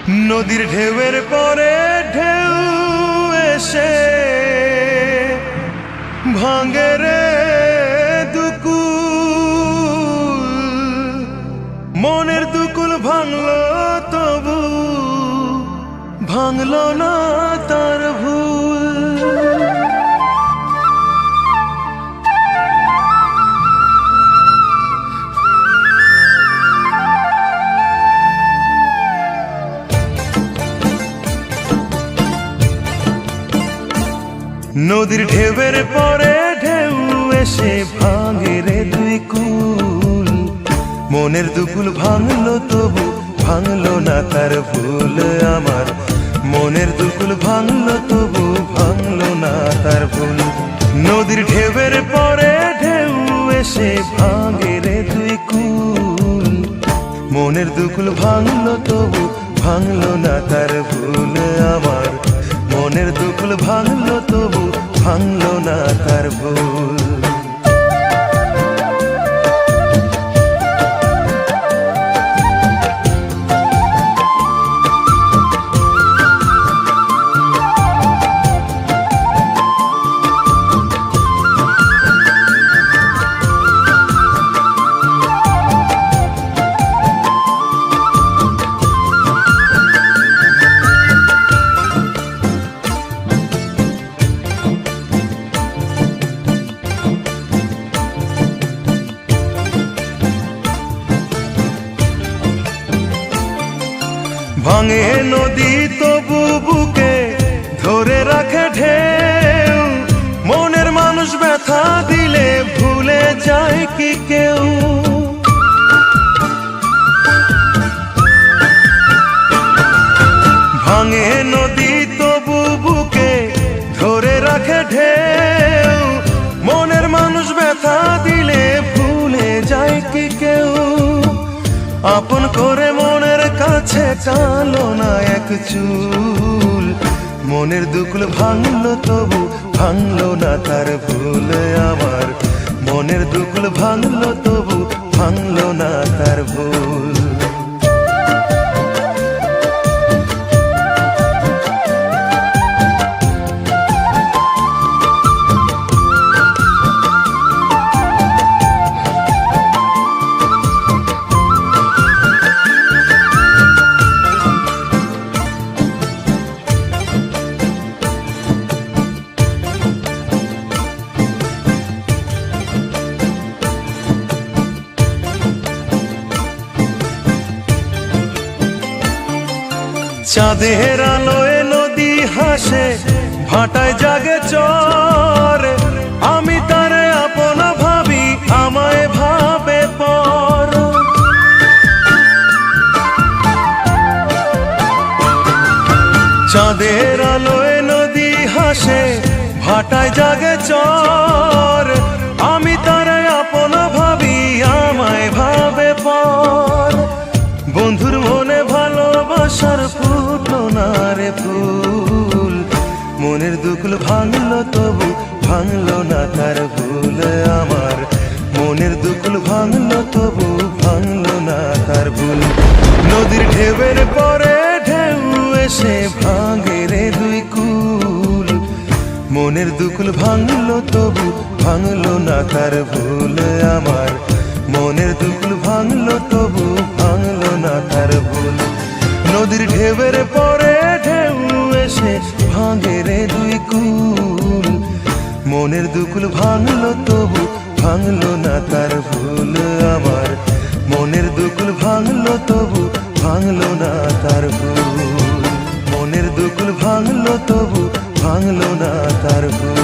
নদীর ঢেউয়ের পরে ঢেউ এসে ভাঙে রে দুকুল, মনের দুকুল ভাঙলো তবু ভাঙলো না তার ভুল। নদীর ঢেউয়ের পরে ঢেউ এসে ভাঙে রে দুই কুল, মনের দুকুল ভাঙলো তবু ভাঙলো না তার ভুল। আমার মনের দুকুল ভাঙলো তবু ভাঙলো না তার ভুল। নদীর ঢেউয়ের পরে ঢেউ এসে ভাঙে রে দুই কুল, মনের দুকুল ভাঙলো তবু ভাঙলো না তার ভুল। আমার মনের দুকুল ভাঙলো তবু ভাঙলো না তার ভুল। ভাঙে নদী তবু বুকে ধরে রাখে ঢেউ, মনের মানুষ ব্যথা দিলে ভুলে যায় কি কেউ। ভাঙে নদী তবু বুকে ধরে রাখে ঢেউ, মনের মানুষ ব্যথা দিলে ভুলে যায় কি কেউ। আপন করে মনের কাছে টানো না এক চুল, মনের দুকুল ভাঙলো তবু ভাঙলো না তার ভুল। আমার মনের দুকুল ভাঙলো তবু ভাঙলো না তার ভুল। চাঁদের আলোয় নদী হাসে ভাটায় জাগে চর, আমি তারে আপন ভাবি আমায় ভাবে পর। চাঁদের আলোয় নদী হাসে ভাটায় জাগে চর, আমি তারে আপন ভাবি আমায় ভাবে পর। বন্ধুর মনে ভালোবাসার ফুটলো না রে ফুল, মনের দুকুল ভাঙলো তবু ভাঙলো না তার ভুল। আমার মনের দুকুল ভাঙলো তবু ভাঙলো না তার ভুল। নদীর ঢেউয়ের পরে ঢেউ এসে ভাঙে রে দুই কুল, মনের দুকুল ভাঙলো তবু ভাঙলো না তার ভুল। আমার মনের দুকুল ভাঙলো তবু ভাঙলো না তার ভুল। নদীর ঢেউয়ের পরে ঢেউ এসে ভাঙে রে দুই কুল, মনের দুকুল ভাঙলো তবু ভাঙলো না তার ভুল। আমার মনের দুকুল ভাঙলো তবু ভাঙলো না তার ভুল। মনের দুকুল ভাঙলো তবু ভাঙলো না তার ভুল।